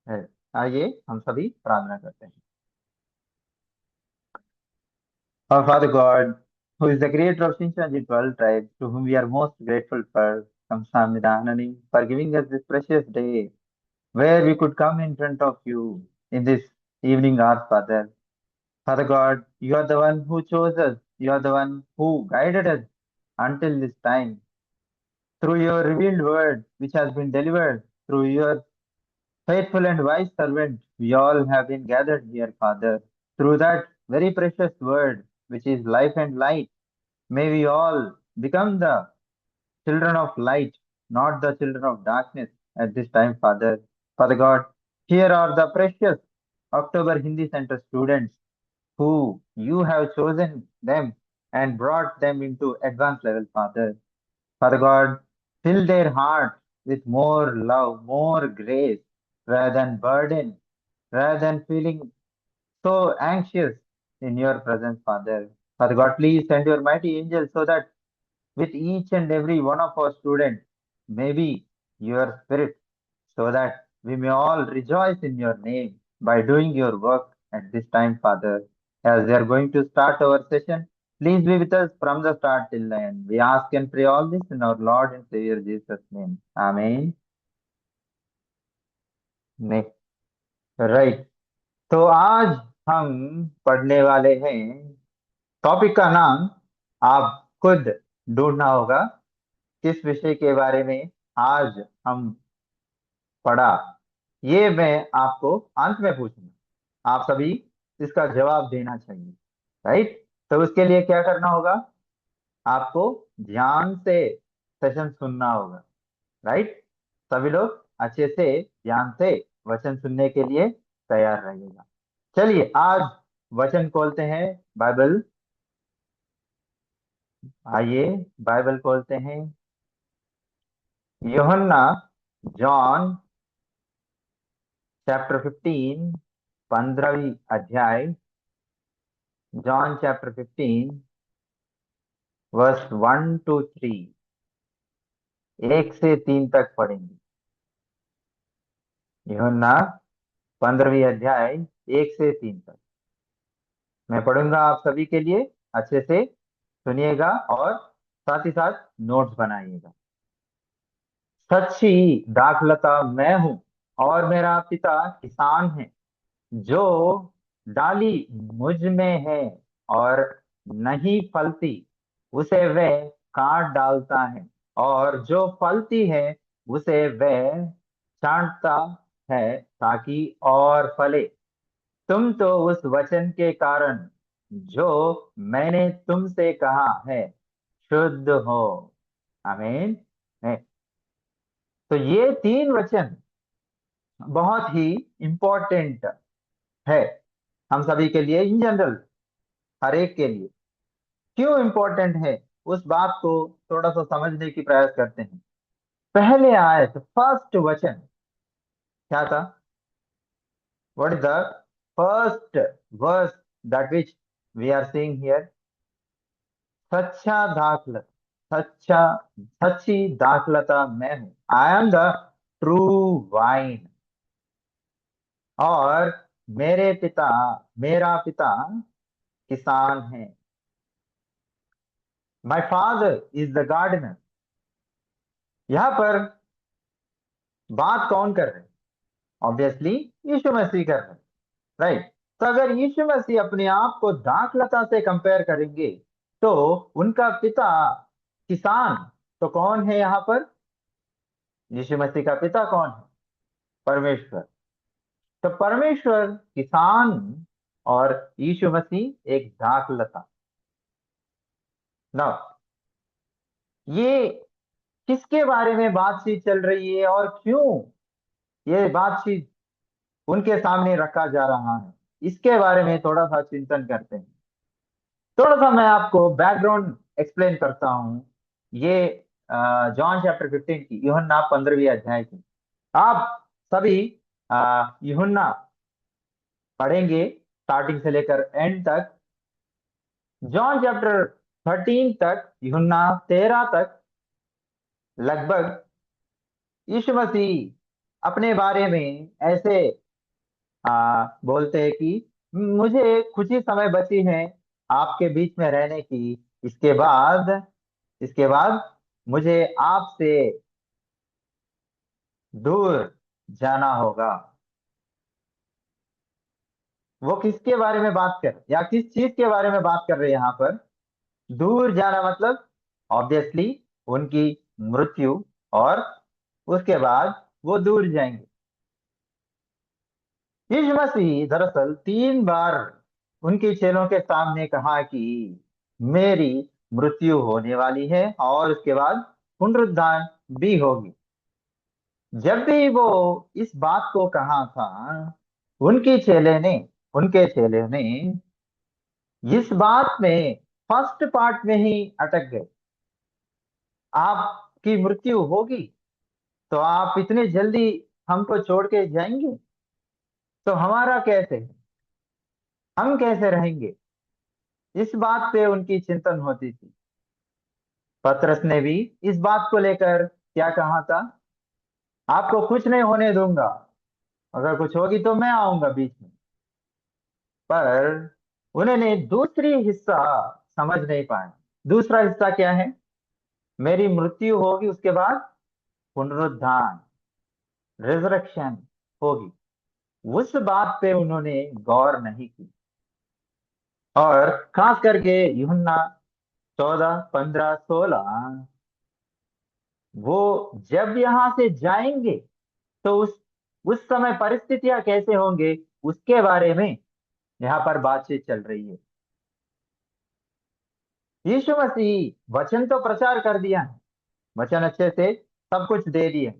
है। आइए हम सभी प्रार्थना करते हैं। Our Father God, who is the creator of Shincheonji 12 tribes, to whom we are most grateful for Kamsahamnidhanani, for giving us this precious day where we could come in front of you in this evening hour, Father. Father God, you are the one who chose us. You are the one who guided us until this time through your revealed word, which has been delivered through your faithful and wise servant. We all have been gathered here, Father, through that very precious word, which is life and light. May we all become the children of light, not the children of darkness at this time, Father. Father God, here are the precious October Hindi Center students who you have chosen them and brought them into advanced level, Father. Father God, fill their hearts with more love, more grace, rather than burden, rather than feeling so anxious in your presence, Father. Father God, please send your mighty angels so that with each and every one of our students, maybe your spirit, so that we may all rejoice in your name by doing your work at this time, Father. As we are going to start our session, please be with us from the start till the end. We ask and pray all this in our Lord and Savior Jesus' name. Amen. Right. तो आज हम पढ़ने वाले हैं। Topic का नाम आप खुद ढूंढना होगा। किस विषय के बारे में आज हम पढ़ा, ये मैं आपको अंत में पूछूंगा। आप सभी इसका जवाब देना चाहिए। राइट। तो उसके लिए क्या करना होगा? आपको ध्यान से सेशन सुनना होगा। राइट। सभी लोग अच्छे से ध्यान से वचन सुनने के लिए तैयार रहिएगा। चलिए आज वचन खोलते हैं। बाइबल, आइए बाइबल खोलते हैं। यूहन्ना, जॉन चैप्टर 15, 15वीं अध्याय। जॉन चैप्टर 15 वर्स 1 to 3, 1 से 3 तक पढ़ेंगे। यूहन्ना 15वीं अध्याय 1 से 3 तक मैं पढ़ूंगा आप सभी के लिए। अच्छे से सुनिएगा और साथ ही साथ नोट्स बनाइएगा। सच्ची दाखलता मैं हूँ और मेरा पिता किसान है। जो डाली मुझ में है और नहीं फलती, उसे वह काट डालता है, और जो फलती है उसे वह छांटता है ताकि और फले। तुम तो उस वचन के कारण जो मैंने तुमसे कहा है शुद्ध हो। आमीन। तो ये 3 वचन बहुत ही इंपॉर्टेंट है हम सभी के लिए, इन जनरल हर एक के लिए। क्यों इंपॉर्टेंट है उस बात को थोड़ा सा समझने की प्रयास करते हैं। पहले आयत, फर्स्ट वचन क्या था? What is the first verse that which we are seeing here? सच्चा दाखलता, सच्चा, सच्ची दाखलता मैं हूं। I am the true vine. और मेरे पिता, मेरा पिता किसान है। My father is the gardener. यहां पर बात कौन कर रहे हैं? ऑब्वियसली यीशु मसीह कर रहे हैं। राइट। तो अगर यीशु मसीह अपने आप को दाखलता से कंपेयर करेंगे तो उनका पिता किसान, तो कौन है यहाँ पर? यीशु मसीह का पिता कौन है? परमेश्वर। तो परमेश्वर किसान और यीशु मसीह एक दाखलता। ना, ये किसके बारे में बातचीत चल रही है और क्यों ये बातचीत उनके सामने रखा जा रहा है, इसके बारे में थोड़ा सा चिंतन करते हैं। थोड़ा सा मैं आपको बैकग्राउंड एक्सप्लेन करता हूँ। ये जॉन चैप्टर 15 की, यूहन्ना 15वीं अध्याय की आप सभी यूहन्ना पढ़ेंगे स्टार्टिंग से लेकर एंड तक। जॉन चैप्टर 13 तक, यूहन्ना 13 तक लगभग यीशु मसीह अपने बारे में ऐसे बोलते हैं कि मुझे कुछ ही समय बची है आपके बीच में रहने की। इसके बाद इसके बाद मुझे आपसे दूर जाना होगा। वो किसके बारे में बात कर, या किस चीज के बारे में बात कर रहे हैं यहाँ पर? दूर जाना मतलब ऑब्वियसली उनकी मृत्यु, और उसके बाद वो दूर जाएंगे। यीशु मसीह दरअसल 3 बार उनके चेलों के सामने कहा कि मेरी मृत्यु होने वाली है और उसके बाद पुनरुत्थान भी होगी। जब भी वो इस बात को कहा था, उनके चेले ने उनके चेले ने इस बात में फर्स्ट पार्ट में ही अटक गए। आपकी मृत्यु होगी तो आप इतने जल्दी हमको छोड़ के जाएंगे, तो हमारा कैसे, हम कैसे रहेंगे? इस बात पे उनकी चिंतन होती थी। पतरस ने भी इस बात को लेकर क्या कहा था? आपको कुछ नहीं होने दूंगा, अगर कुछ होगी तो मैं आऊंगा बीच में। पर उन्होंने दूसरी हिस्सा समझ नहीं पाया। दूसरा हिस्सा क्या है? मेरी मृत्यु होगी, उसके बाद पुनरुत्थान, रिजरेक्शन होगी। उस बात पे उन्होंने गौर नहीं की। और खास करके यूहन्ना 14, 15, 16, वो जब यहाँ से जाएंगे तो उस समय परिस्थितियां कैसे होंगे, उसके बारे में यहाँ पर बातचीत चल रही है। यीशु मसीह वचन तो प्रचार कर दिया है, वचन अच्छे से सब कुछ दे दिए।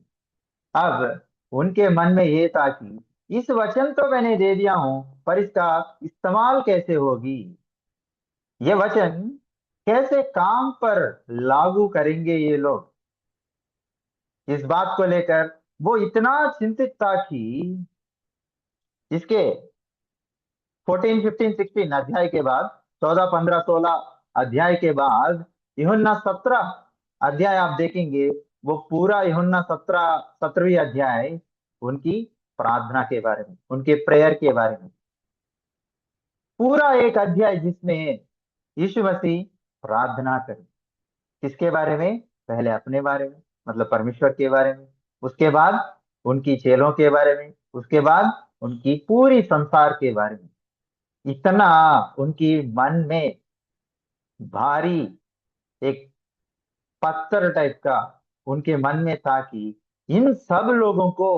अब उनके मन में ये था कि इस वचन तो मैंने दे दिया हूं, पर इसका इस्तेमाल कैसे होगी? ये वचन कैसे काम पर लागू करेंगे ये लोग? इस बात को लेकर वो इतना चिंतित था कि इसके 14, 15, 16 अध्याय के बाद, 14, 15, 16 अध्याय के बाद यूहन्ना 17 अध्याय आप देखेंगे। वो पूरा यूहन्ना 17वीं अध्याय उनकी प्रार्थना के बारे में, उनके प्रेयर के बारे में, पूरा एक अध्याय जिसमें यीशु मसीह प्रार्थना करे। किसके बारे में? पहले अपने बारे में, मतलब परमेश्वर के बारे में। उसके बाद उनकी चेलों के बारे में। उसके बाद उनकी पूरी संसार के बारे में। इतना उनकी मन में भारी एक पत्थर टाइप का उनके मन में था कि इन सब लोगों को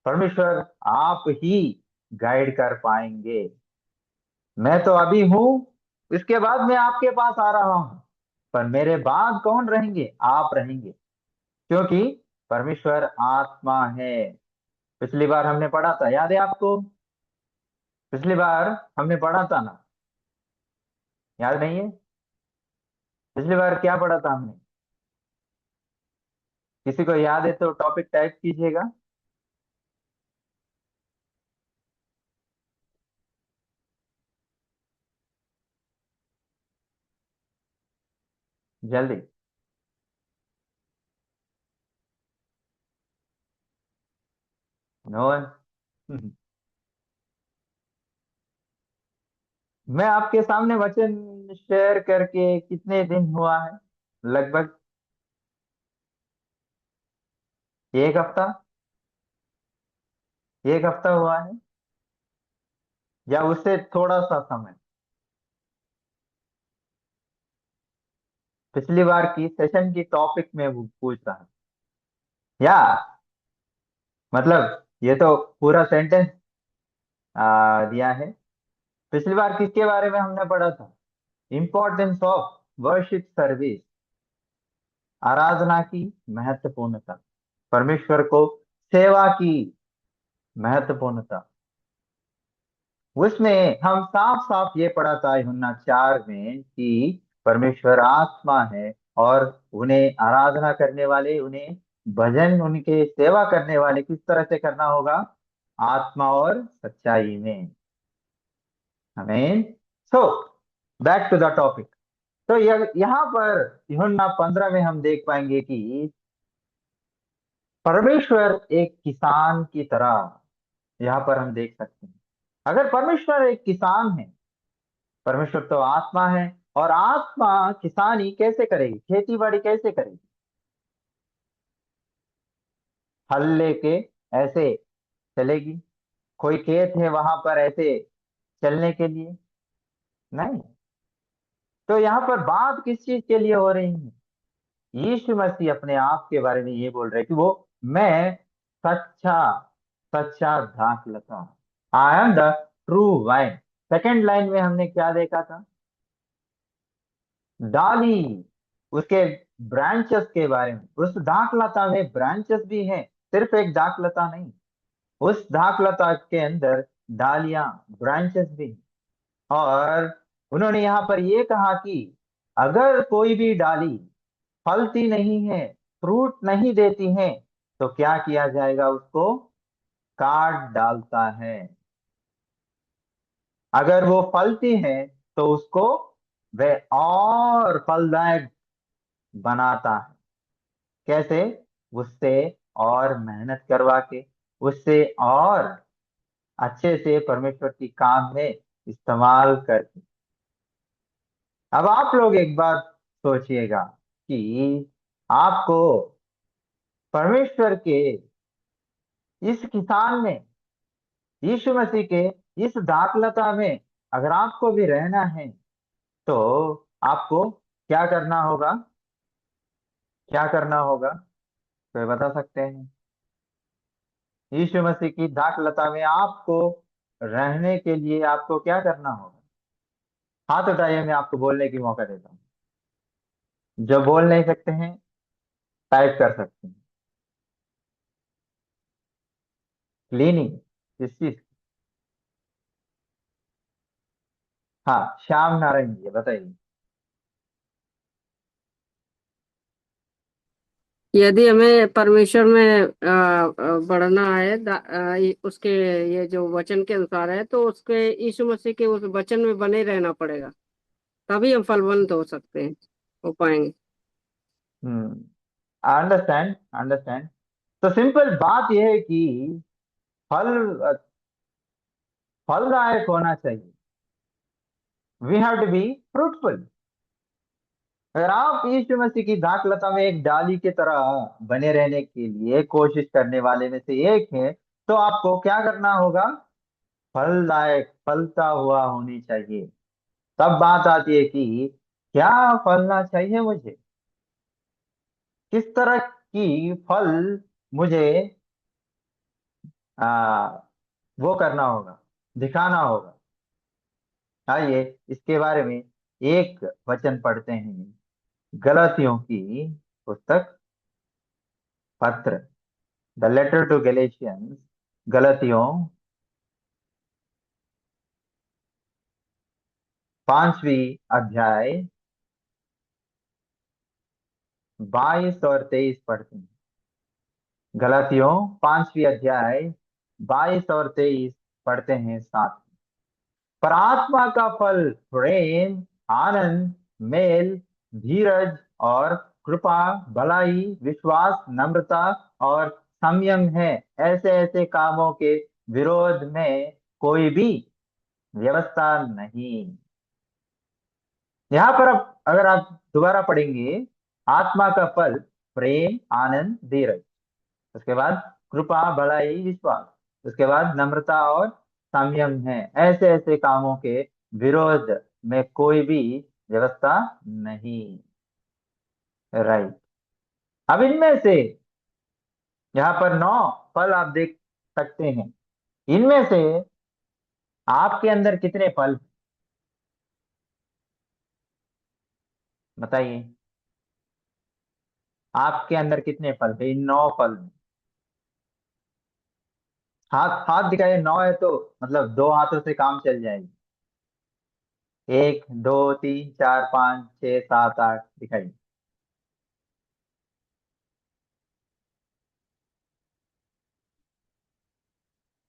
परमेश्वर आप ही गाइड कर पाएंगे। मैं तो अभी हूं, इसके बाद मैं आपके पास आ रहा हूं, पर मेरे बाद कौन रहेंगे? आप रहेंगे, क्योंकि परमेश्वर आत्मा है। पिछली बार हमने पढ़ा था, याद है आपको? पिछली बार हमने पढ़ा था ना? याद नहीं है? पिछली बार क्या पढ़ा था हमने? किसी को याद है तो टॉपिक टाइप कीजिएगा जल्दी। No one. मैं आपके सामने वचन शेयर करके कितने दिन हुआ है? लगभग 1 हफ्ता। 1 हफ्ता हुआ है, या उससे थोड़ा सा समय। पिछली बार की सेशन की टॉपिक में वो पूछ रहा हूं, या मतलब ये तो पूरा सेंटेंस दिया है। पिछली बार किसके बारे में हमने पढ़ा था? इंपॉर्टेंस ऑफ वर्शिप सर्विस, आराधना की महत्वपूर्णता, परमेश्वर को सेवा की महत्वपूर्णता। उसमें हम साफ साफ ये पढ़ा था यूहन्ना 4 में कि परमेश्वर आत्मा है, और उन्हें आराधना करने वाले, उन्हें भजन, उनके सेवा करने वाले किस तरह से करना होगा? आत्मा और सच्चाई में। आमीन। So back to the topic. तो यहाँ पर यूहन्ना 15 में हम देख पाएंगे कि परमेश्वर एक किसान की तरह यहाँ पर हम देख सकते हैं। अगर परमेश्वर एक किसान है, परमेश्वर तो आत्मा है, और आत्मा किसानी कैसे करेगी, खेती बाड़ी कैसे करेगी? हल लेके ऐसे चलेगी? कोई खेत है वहां पर ऐसे चलने के लिए? नहीं। तो यहाँ पर बात किस चीज के लिए हो रही है? यीशु मसीह अपने आप के बारे में ये बोल रहे हैं कि वो, मैं सच्चा सच्चा द्राक्षलता, I am the true vine. Second line में हमने क्या देखा था? डाली, उसके ब्रांचेस के बारे में। उस दाखलता में ब्रांचेस भी हैं, सिर्फ एक दाखलता नहीं। उस दाखलता के अंदर डालियां, ब्रांचेस भी हैं। और उन्होंने यहाँ पर ये कहा कि अगर कोई भी डाली फलती नहीं है, फ्रूट नहीं देती है, तो क्या किया जाएगा? उसको काट डालता है। अगर वो फलती है तो उसको वह और फलदायक बनाता है। कैसे? उससे और मेहनत करवा के, उससे और अच्छे से परमेश्वर की काम में इस्तेमाल करके। अब आप लोग एक बार सोचिएगा कि आपको परमेश्वर के इस किसान में, यीशु मसीह के इस दाखलता में अगर आपको भी रहना है, तो आपको क्या करना होगा? क्या करना होगा? तो बता सकते हैं? यीशु मसीह की दाखलता में आपको रहने के लिए आपको क्या करना होगा? हाथ उठाइए, मैं आपको बोलने की मौका देता हूँ। जो बोल नहीं सकते हैं, टाइप कर सकते हैं। क्लीनिंग किस चीज? हाँ, श्याम नारायण जी बताइए। यदि हमें परमेश्वर में बढ़ना है, उसके ये जो वचन के अनुसार है, तो उसके यीशु मसीह के उस वचन में बने रहना पड़ेगा। तभी हम फलवंत हो सकते हैं, हो पाएंगे। Hmm, understand understand. तो सिंपल बात यह है कि फल फलदायक होना चाहिए। We have to be fruitful. अगर आप यीशु मसीह की दाखलता में एक डाली की तरह बने रहने के लिए कोशिश करने वाले में से एक हैं, तो आपको क्या करना होगा? फलदायक, फलता हुआ होनी चाहिए। तब बात आती है कि क्या फलना चाहिए मुझे? किस तरह की फल मुझे आ, वो करना होगा, दिखाना होगा? आइए इसके बारे में एक वचन पढ़ते हैं। गलातियों की पुस्तक, पत्र, द लेटर टू गैलेशियंस, गलतियों 5वीं अध्याय 22 और 23 पढ़ते हैं। गलतियों 5वीं अध्याय 22 और 23 पढ़ते हैं साथ। पर आत्मा का फल प्रेम, आनंद, मेल, धीरज और कृपा, भलाई, विश्वास, नम्रता और संयम है। ऐसे ऐसे कामों के विरोध में कोई भी व्यवस्था नहीं। यहाँ पर अब अगर आप दोबारा पढ़ेंगे, आत्मा का फल प्रेम, आनंद, धीरज, उसके बाद कृपा, भलाई, विश्वास, उसके बाद नम्रता और संयम है। ऐसे ऐसे कामों के विरोध में कोई भी व्यवस्था नहीं। राइट। अब इनमें से यहाँ पर 9 फल आप देख सकते हैं। इनमें से आपके अंदर कितने फल? बताइए, आपके अंदर कितने फल थे इन 9 फल में? हाथ हाथ दिखाइए। 9 है तो मतलब 2 हाथों से काम चल जाएगी। 1, 2, 3, 4, 5, 6, 7, 8 दिखाइए।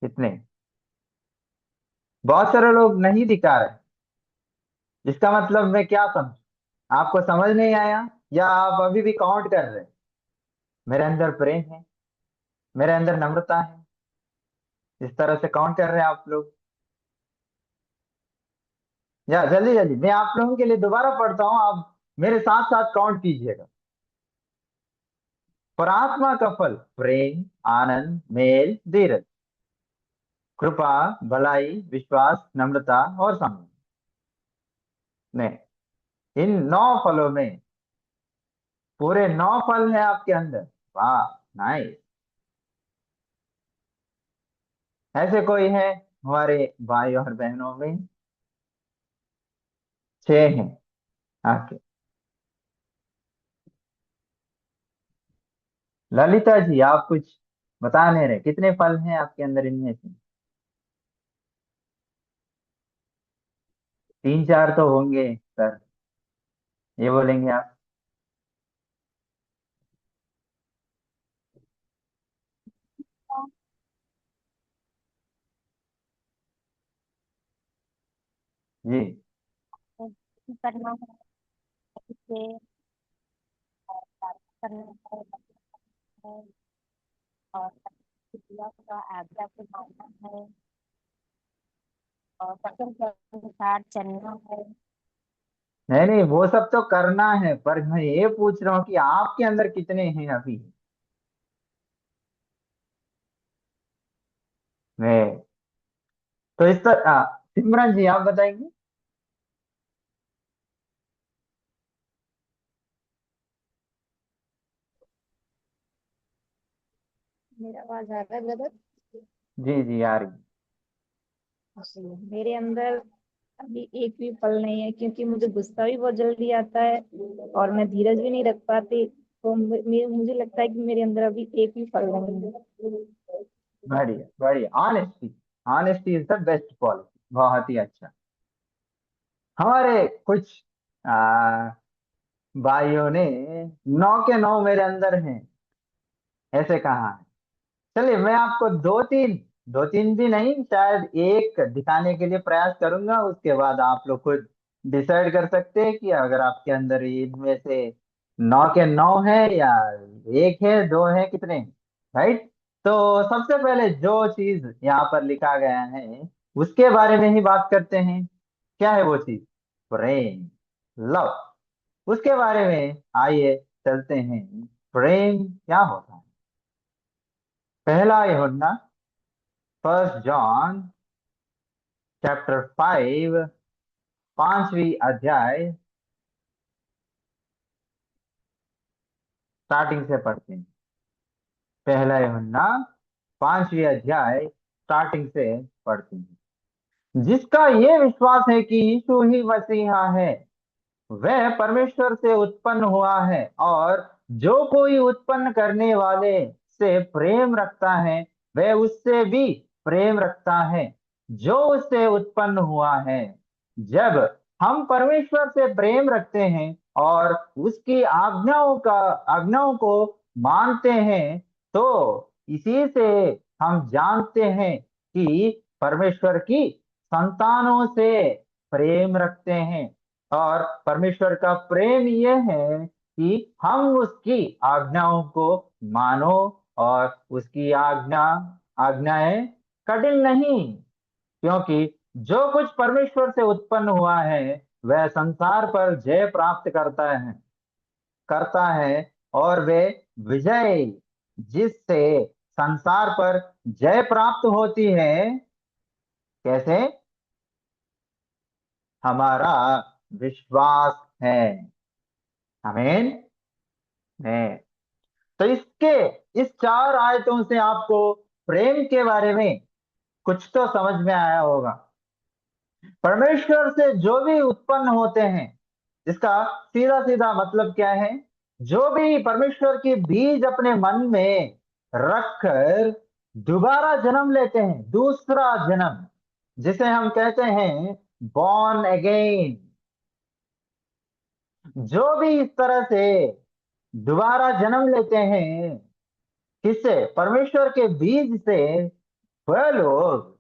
कितने? बहुत सारे लोग नहीं दिखा रहे। इसका मतलब मैं क्या समझ? आपको समझ नहीं आया, या आप अभी भी काउंट कर रहे हैं? मेरे अंदर प्रेम है, मेरे अंदर नम्रता है। इस तरह से काउंट कर रहे हैं आप लोग। या जल्दी जल्दी मैं आप लोगों के लिए दोबारा पढ़ता हूँ, आप मेरे साथ साथ काउंट कीजिएगा। पर आत्मा का फल प्रेम, आनंद, मेल, धीरज, कृपा, भलाई, विश्वास, नम्रता और सम्मान। नहीं, इन 9 फलों में पूरे 9 फल है आपके अंदर। वाह, नाइस। ऐसे कोई है हमारे भाई और बहनों में? 6 हैं। ओके। ललिता जी, आप कुछ बता नहीं रहे, कितने फल हैं आपके अंदर इनमें से? 3 4 तो होंगे सर, ये बोलेंगे आप? जी। करना है इसे और करना है और क्रिया का आज्ञा को मानना है और वचन के अनुसार चलना है। नहीं नहीं, वो सब तो करना है, पर मैं ये पूछ रहा हूँ कि आपके अंदर कितने हैं अभी? मैं तो इस तरह सिमरन जी आप बताएंगे। मेरा आवाज आ रहा है ब्रदर? जी जी, आ रही। मेरे अंदर अभी एक भी फल नहीं है क्योंकि मुझे गुस्सा भी बहुत जल्दी आता है और मैं धीरज भी नहीं रख पाती। तो मुझे लगता है कि मेरे अंदर अभी एक भी फल नहीं है। बढ़िया बढ़िया, honesty. Honesty is the best policy. बहुत ही अच्छा। हमारे कुछ आ, भाइयों ने 9 के 9 मेरे अंदर हैं ऐसे कहा है। चलिए, मैं आपको दो तीन भी नहीं, शायद एक दिखाने के लिए प्रयास करूंगा, उसके बाद आप लोग खुद डिसाइड कर सकते हैं कि अगर आपके अंदर इनमें से 9 के 9 है या एक है, दो है, कितने। राइट। तो सबसे पहले जो चीज यहाँ पर लिखा गया है उसके बारे में ही बात करते हैं। क्या है वो चीज? प्रेम, लव। उसके बारे में आइए चलते हैं। प्रेम क्या होता है? पहला यूहन्ना, 1 जॉन चैप्टर 5, 5वीं अध्याय, स्टार्टिंग से पढ़ते हैं। पहला यूहन्ना 5वीं अध्याय स्टार्टिंग से पढ़ते हैं। जिसका ये विश्वास है कि यीशु ही मसीहा है, वह परमेश्वर से उत्पन्न हुआ है, और जो कोई उत्पन्न करने वाले से प्रेम रखता है वह उससे भी प्रेम रखता है जो उससे उत्पन्न हुआ है। जब हम परमेश्वर से प्रेम रखते हैं और उसकी आज्ञाओं को मानते हैं, तो इसी से हम जानते हैं कि परमेश्वर की संतानों से प्रेम रखते हैं। और परमेश्वर का प्रेम यह है कि हम उसकी आज्ञाओं को मानो, और उसकी आज्ञाएं कठिन नहीं, क्योंकि जो कुछ परमेश्वर से उत्पन्न हुआ है वह संसार पर जय प्राप्त करता है, और वे विजय जिससे संसार पर जय प्राप्त होती है। कैसे? हमारा विश्वास है। आमीन। है। तो इस 4 आयतों से आपको प्रेम के बारे में कुछ तो समझ में आया होगा। परमेश्वर से जो भी उत्पन्न होते हैं, इसका सीधा सीधा मतलब क्या है? जो भी परमेश्वर की बीज अपने मन में रखकर दोबारा जन्म लेते हैं, दूसरा जन्म, जिसे हम कहते हैं बॉर्न अगेन, जो भी इस तरह से दोबारा जन्म लेते हैं, किससे? परमेश्वर के बीज से, वह लोग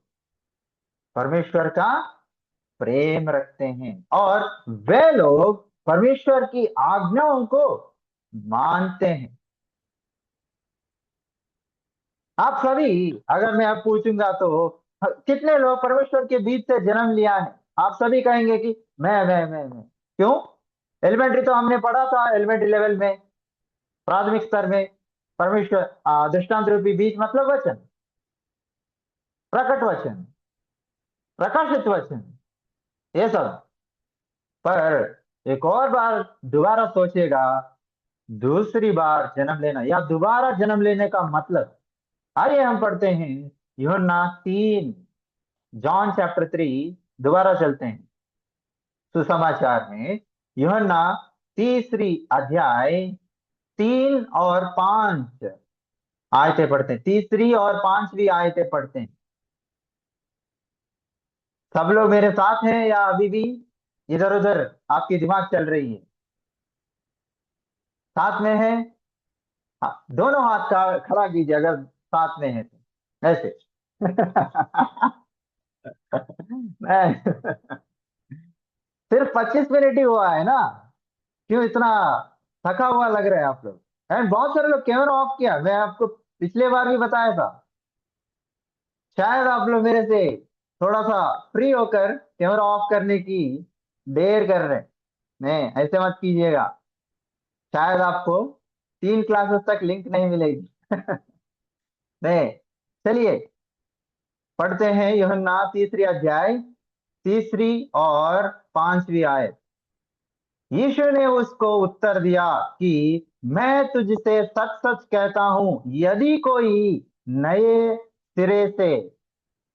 परमेश्वर का प्रेम रखते हैं, और वे लोग परमेश्वर की आज्ञाओं को मानते हैं। आप सभी, अगर मैं आप पूछूंगा तो कितने लोग परमेश्वर के बीच से जन्म लिया है? आप सभी कहेंगे कि मैं। क्यों? एलिमेंट्री तो हमने पढ़ा था, एलिमेंट्री लेवल में, प्राथमिक स्तर में। परमेश्वर दृष्टांत रूपी बीज मतलब वचन, प्रकट वचन, प्रकाशित वचन, ये सब। पर एक और बार दोबारा सोचेगा, दूसरी बार जन्म लेना या दोबारा जन्म लेने का मतलब, आइए हम पढ़ते हैं यूहन्ना 3, जॉन चैप्टर 3, दोबारा चलते हैं सुसमाचार में। यूहन्ना तीसरी अध्याय 3 और 5 आयतें पढ़ते हैं, तीसरी और पांचवी आयतें पढ़ते हैं। सब लोग मेरे साथ हैं या अभी भी इधर उधर आपकी दिमाग चल रही है? साथ में है? हाँ, दोनों हाथ का खड़ा कीजिए अगर साथ में है तो, ऐसे। मैं सिर्फ 25 मिनट ही हुआ है ना, क्यों इतना थका हुआ लग रहा है आप लोग? एंड बहुत सारे लोग कैमरा ऑफ किया, मैं आपको पिछले बार भी बताया था। शायद आप लोग मेरे से थोड़ा सा फ्री होकर कैमरा ऑफ करने की देर कर रहे हैं। नहीं, ऐसे मत कीजिएगा, शायद आपको 3 क्लासेस तक लिंक नहीं मिलेगी। नहीं, चलिए पढ़ते हैं यूहन्ना तीसरी अध्याय, तीसरी और पांचवी आयत। यीशु ने उसको उत्तर दिया कि मैं तुझसे सच सच कहता हूं, यदि कोई नए सिरे से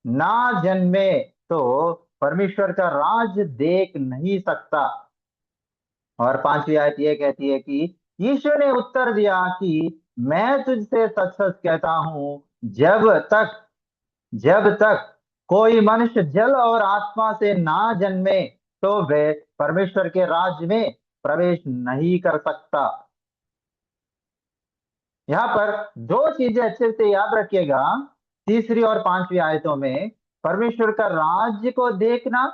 ना जन्मे तो परमेश्वर का राज देख नहीं सकता। और पांचवी आयत ये कहती है कि यीशु ने उत्तर दिया कि मैं तुझसे सच सच कहता हूं, जब तक कोई मनुष्य जल और आत्मा से ना जन्मे तो वह परमेश्वर के राज्य में प्रवेश नहीं कर सकता। यहाँ पर दो चीजें अच्छे से याद रखिएगा, तीसरी और पांचवी आयतों में, परमेश्वर का राज्य को देखना,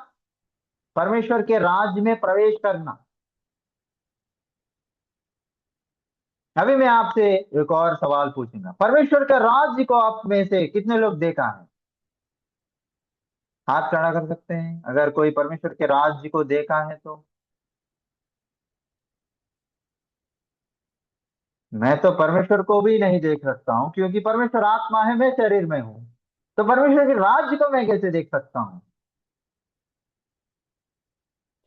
परमेश्वर के राज्य में प्रवेश करना। अभी मैं आपसे एक और सवाल पूछूंगा, परमेश्वर का राज्य को आप में से कितने लोग देखा है? हाथ खड़ा कर सकते हैं अगर कोई परमेश्वर के राज्य को देखा है तो। मैं तो परमेश्वर को भी नहीं देख सकता हूँ, क्योंकि परमेश्वर आत्मा है, मैं शरीर में हूँ। तो परमेश्वर के राज्य को मैं कैसे देख सकता हूँ?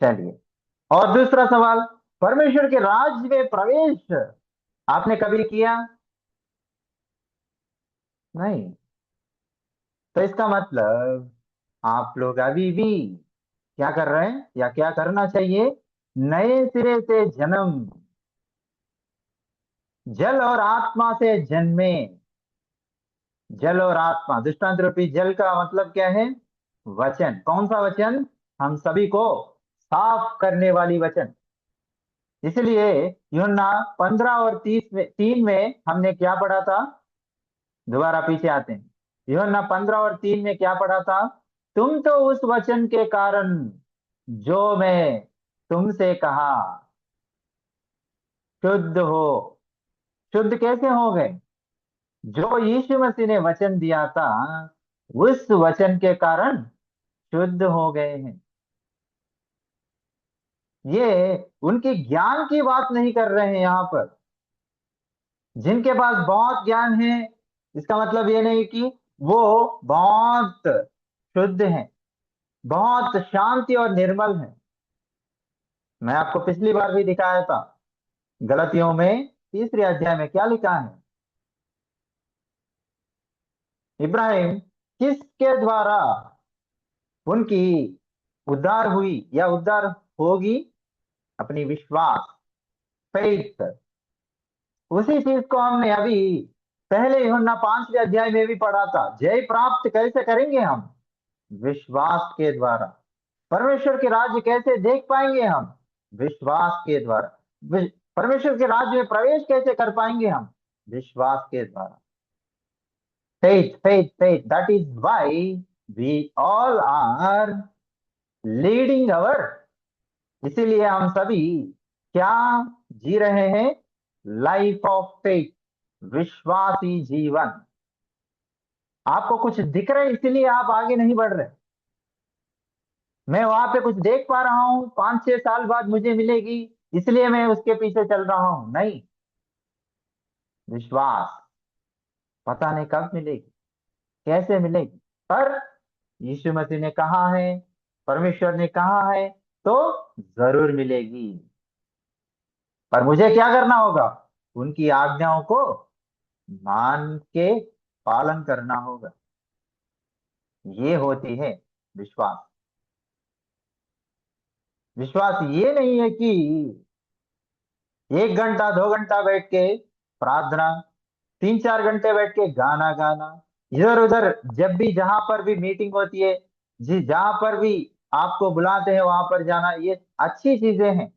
चलिए, और दूसरा सवाल, परमेश्वर के राज्य में प्रवेश आपने कभी किया? नहीं। तो इसका मतलब आप लोग अभी भी क्या कर रहे हैं या क्या करना चाहिए? नए सिरे से जन्म, जल और आत्मा से जन्मे। जल और आत्मा, दृष्टांत रूपी जल का मतलब क्या है? वचन। कौन सा वचन? हम सभी को साफ करने वाली वचन। इसलिए यूहन्ना 15 और 3 में हमने क्या पढ़ा था? दोबारा पीछे आते हैं, यूहन्ना 15 और 3 में क्या पढ़ा था? तुम तो उस वचन के कारण जो मैं तुमसे कहा शुद्ध हो। शुद्ध कैसे हो गए? जो यीशु मसीह ने वचन दिया था, उस वचन के कारण शुद्ध हो गए हैं। ये उनके ज्ञान की बात नहीं कर रहे हैं यहाँ पर। जिनके पास बहुत ज्ञान है, इसका मतलब ये नहीं कि वो बहुत शुद्ध हैं, बहुत शांति और निर्मल हैं। मैं आपको पिछली बार भी दिखाया था, गलतियों में तीसरे अध्याय में क्या लिखा है? इब्राहिम किसके द्वारा उनकी उद्धार हुई या उद्धार होगी? अपनी विश्वास, फेथ। उसी चीज को हमने अभी पहले यूहन्ना 5वें अध्याय में भी पढ़ा था। जय प्राप्त कैसे करेंगे हम? विश्वास के द्वारा। परमेश्वर के राज्य कैसे देख पाएंगे हम? विश्वास के द्वारा। परमेश्वर के राज्य में प्रवेश कैसे कर पाएंगे हम? विश्वास के द्वारा। faith, faith, faith. That is why we all are leading our, इसीलिए हम सभी क्या जी रहे हैं? लाइफ ऑफ फेथ, विश्वासी जीवन। आपको कुछ दिख रहा है इसलिए आप आगे नहीं बढ़ रहे। मैं वहां पे कुछ देख पा रहा हूँ, 5-6 साल बाद मुझे मिलेगी इसलिए मैं उसके पीछे चल रहा हूं, नहीं। विश्वास पता नहीं कब मिलेगी, कैसे मिलेगी, पर यीशु मसीह ने कहा है, परमेश्वर ने कहा है, तो जरूर मिलेगी। पर मुझे क्या करना होगा? उनकी आज्ञाओं को मान के पालन करना होगा। ये होती है विश्वास। विश्वास ये नहीं है कि 1 घंटा 2 घंटा बैठ के प्रार्थना, 3-4 घंटे बैठ के गाना गाना, इधर उधर जब भी जहां पर भी मीटिंग होती है, जी जहां पर भी आपको बुलाते हैं वहां पर जाना, ये अच्छी चीजें हैं,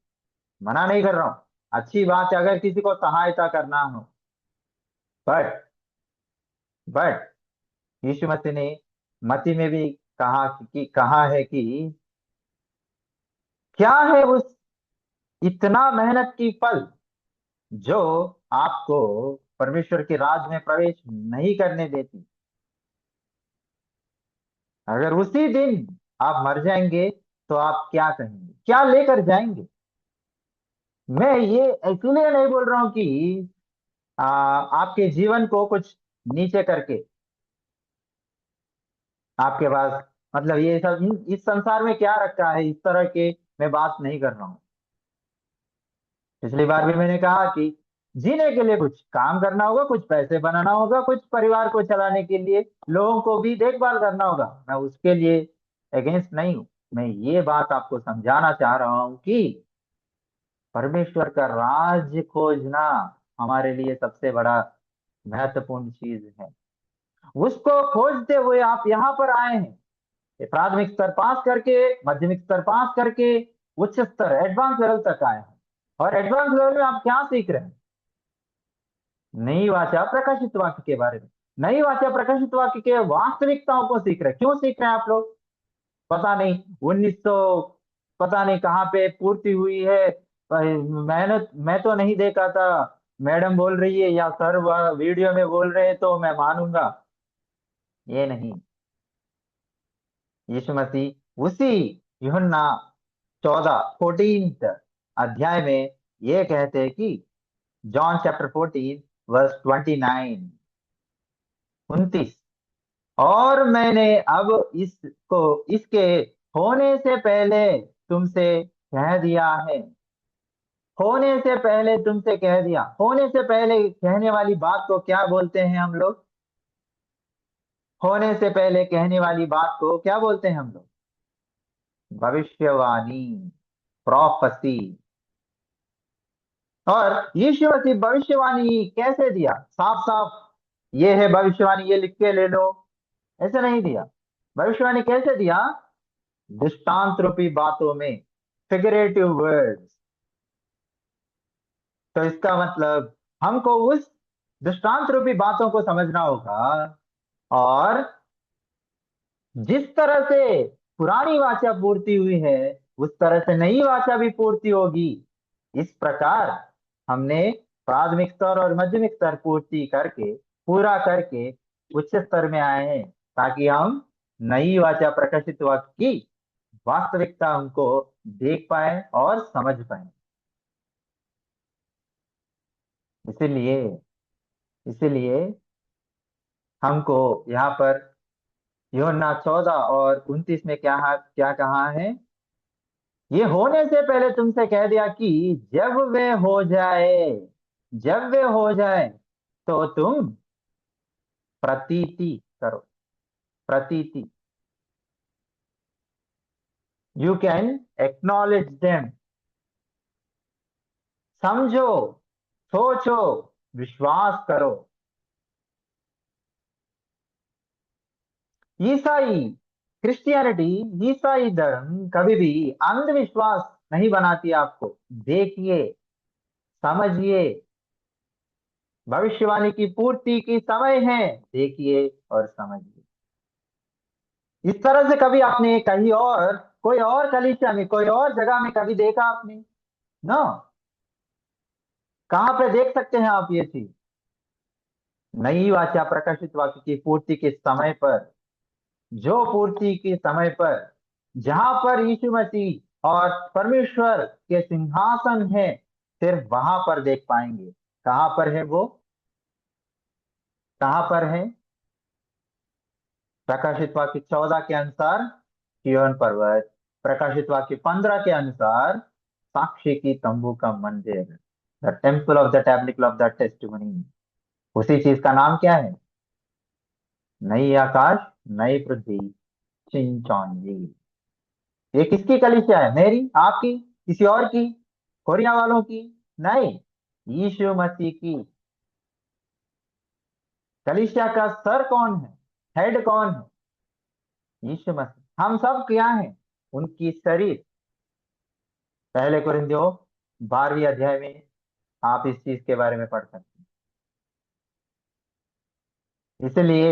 मना नहीं कर रहा हूँ। अच्छी बात है अगर किसी को सहायता करना हो, बट बट यीशु मसीह ने मती में भी कहा है कि क्या है उस इतना मेहनत की फल जो आपको परमेश्वर के राज में प्रवेश नहीं करने देती। अगर उसी दिन आप मर जाएंगे तो आप क्या कहेंगे, क्या लेकर जाएंगे? मैं ये इसलिए नहीं बोल रहा हूं कि आपके जीवन को कुछ नीचे करके आपके पास, मतलब ये सब इस संसार में क्या रखा है, इस तरह के मैं बात नहीं कर रहा हूँ। पिछली बार भी मैंने कहा कि जीने के लिए कुछ काम करना होगा, कुछ पैसे बनाना होगा, कुछ परिवार को चलाने के लिए लोगों को भी देखभाल करना होगा। मैं उसके लिए अगेंस्ट नहीं हूं। मैं ये बात आपको समझाना चाह रहा हूं कि परमेश्वर का राज्य खोजना हमारे लिए सबसे बड़ा महत्वपूर्ण चीज है। उसको खोजते हुए आप यहाँ पर आए हैं। ये प्राथमिक स्तर पास करके, माध्यमिक स्तर पास करके, उच्च स्तर एडवांस लेवल तक आए हैं। और एडवांस लेवल में आप क्या सीख रहे हैं? नई वाचा प्रकाशित वाक्य के बारे में, नई वाचा प्रकाशित वाक्य के वास्तविकताओं को सीख रहे हैं। क्यों सीख रहे हैं आप लोग? पता नहीं 1900 पता नहीं कहाँ पे पूर्ति हुई है, मेहनत मैं तो नहीं देखा था, मैडम बोल रही है या सर वीडियो में बोल रहे हैं तो मैं मानूंगा, ये नहीं। यीशु मसीह उसी यूहन्ना 14 अध्याय में ये कहते हैं कि जॉन चैप्टर 14 वर्स 29 और मैंने अब इसको इसके होने से पहले तुमसे कह दिया है। होने से पहले तुमसे कह दिया, होने से पहले कहने वाली बात को क्या बोलते हैं हम लोग? होने से पहले कहने वाली बात को क्या बोलते हैं हम लोग? भविष्यवाणी, प्रोफेसी। और यीशु मसीह भविष्यवाणी कैसे दिया? साफ साफ ये है भविष्यवाणी, ये लिख के ले लो, ऐसे नहीं दिया। भविष्यवाणी कैसे दिया? दृष्टांत रूपी बातों में, फिगरेटिव वर्ड्स। तो इसका मतलब हमको उस दृष्टांत रूपी बातों को समझना होगा, और जिस तरह से पुरानी वाचा पूर्ति हुई है उस तरह से नई वाचा भी पूर्ति होगी। इस प्रकार हमने प्राथमिक स्तर और माध्यमिक स्तर पूर्ति करके, पूरा करके उच्च स्तर में आए हैं, ताकि हम नई वाचा प्रकाशित वाक्य की वास्तविकता उनको देख पाए और समझ पाए। इसीलिए इसीलिए हमको यहाँ पर यूहन्ना 14 और 29 में क्या क्या कहा है? ये होने से पहले तुमसे कह दिया कि जब वे हो जाए, जब वे हो जाए तो तुम प्रतीति करो। प्रतीति, यू कैन एक्नॉलेज देम। समझो, सोचो, विश्वास करो। ईसाई क्रिश्चियनिटी, ईसाई धर्म कभी भी अंधविश्वास नहीं बनाती आपको। देखिए, समझिए, भविष्यवाणी की पूर्ति की समय है, देखिए और समझिए। इस तरह से कभी आपने कहीं और, कोई और कलीसिया में, कोई और जगह में कभी देखा आपने? नो। कहाँ पे देख सकते हैं आप ये चीज? नई वाचा प्रकाशित वाक्य की पूर्ति के समय पर, जो पूर्ति के समय पर जहां पर यीशु मसीह और परमेश्वर के सिंहासन है, सिर्फ वहां पर देख पाएंगे। कहां पर है वो? कहां पर है? प्रकाशित वाक्य 14 के अनुसार सिय्योन पर्वत, प्रकाशित वाक्य 15 के अनुसार साक्षी की तंबू का मंदिर, the temple of the tabernacle of the testimony. उसी चीज का नाम क्या है? नई आकाश, नई पृथ्वी, चिंचौंजी। ये किसकी कलीसिया है? मेरी, आपकी, किसी और की, कोरिया वालों की? नहीं, यीशु मसीह की। कलीसिया का सर कौन है? हेड कौन है? यीशु मसीह। हम सब क्या हैं? उनकी शरीर। पहले कुरिन्थियों 12वीं अध्याय में आप इस चीज के बारे में पढ़ सकते हैं। इसलिए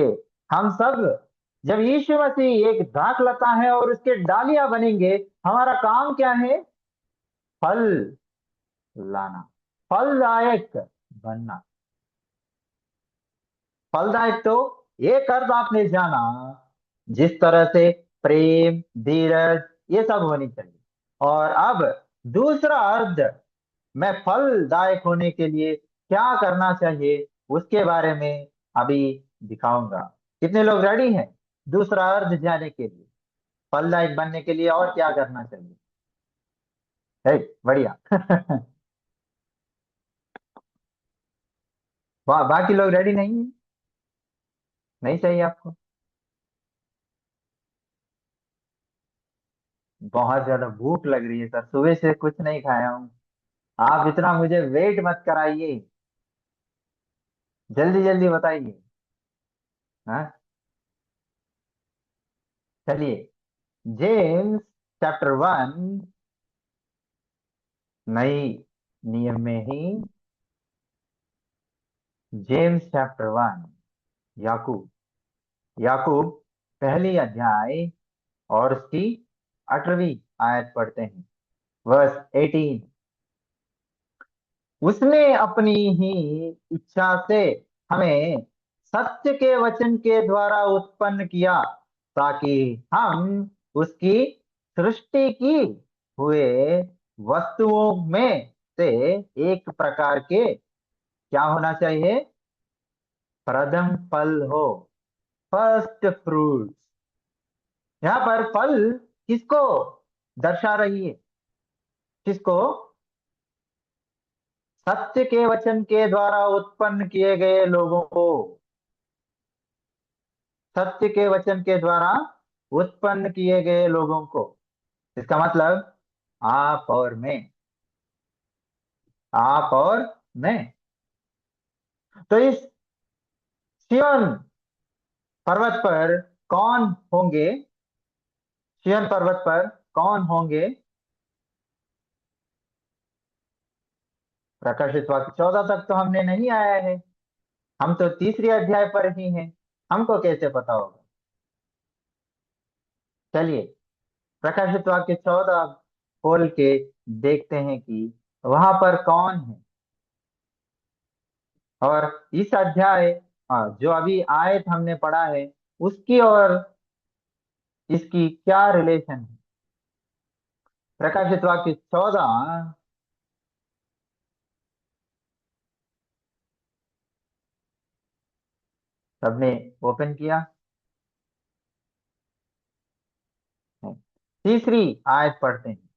हम सब, जब यीशु मसीह एक दाखलता है और उसके डालियां बनेंगे, हमारा काम क्या है? फल लाना, फलदायक बनना। फलदायक तो एक अर्थ आपने जाना, जिस तरह से प्रेम, धीरज, ये सब होनी चाहिए। और अब दूसरा अर्थ, मैं फलदायक होने के लिए क्या करना चाहिए, उसके बारे में अभी दिखाऊंगा। कितने लोग रेडी हैं दूसरा अर्थ जाने के लिए? फलदायक बनने के लिए और क्या करना चाहिए? है, बढ़िया। वाह, बाकी लोग रेडी नहीं है? नहीं चाहिए आपको? बहुत ज्यादा भूख लग रही है सर, सुबह से कुछ नहीं खाया हूँ। आप इतना मुझे वेट मत कराइए, जल्दी जल्दी बताइए। हाँ, चलिए। जेम्स चैप्टर 1, नई नियम में ही जेम्स चैप्टर 1, याकूब, याकूब पहली अध्याय और उसकी 8वीं आयत पढ़ते हैं, वर्स 18। उसने अपनी ही इच्छा से हमें सत्य के वचन के द्वारा उत्पन्न किया, ताकि हम उसकी सृष्टि की हुए वस्तुओं में से एक प्रकार के, क्या होना चाहिए? प्रथम फल हो, फर्स्ट फ्रूट। यहाँ पर फल किसको दर्शा रही है? किसको? सत्य के वचन के द्वारा उत्पन्न किए गए लोगों को। सत्य के वचन के द्वारा उत्पन्न किए गए लोगों को। इसका मतलब आप और मैं, आप और मैं। तो इस सिय्योन पर्वत पर कौन होंगे? सिय्योन पर्वत पर कौन होंगे? प्रकाशित वाक्य 14 तक तो हमने नहीं आया है, हम तो तीसरी अध्याय पर ही हैं। हमको कैसे पता होगा? चलिए, प्रकाशित वाक्य 14 खोल के देखते हैं कि वहां पर कौन है। और इस अध्याय, जो अभी आयत हमने पढ़ा है, उसकी और इसकी क्या रिलेशन है? प्रकाशित वाक्य 14, सबने ओपन किया है? तीसरी आयत पढ़ते हैं।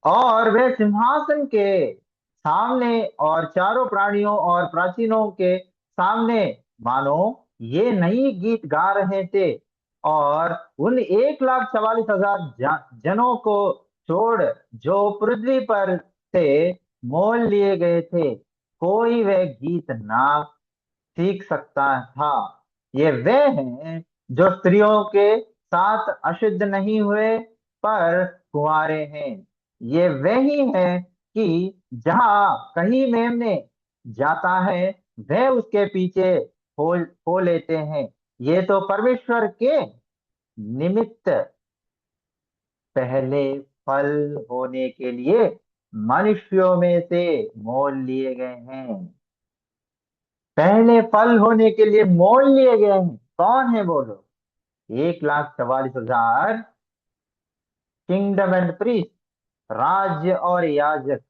और वे सिंहासन के सामने और चारों प्राणियों और प्राचीनों के सामने मानो ये नई गीत गा रहे थे, और उन 1,44,000 जनों को छोड़, जो पृथ्वी पर से मोल लिए गए थे, कोई वह गीत ना सीख सकता था। ये वे हैं जो स्त्रियों के साथ अशुद्ध नहीं हुए, पर कुंवारे हैं। ये वे ही हैं कि जहां कहीं मेमने जाता है, वे उसके पीछे हो लेते हैं। ये तो परमेश्वर के निमित्त पहले फल होने के लिए मनुष्यों में से मोल लिए गए हैं। पहले फल होने के लिए मोल लिए गए हैं। कौन है वो लोग? 1,44,000 किंगडम एंड प्रीस्ट, राज्य और याजक।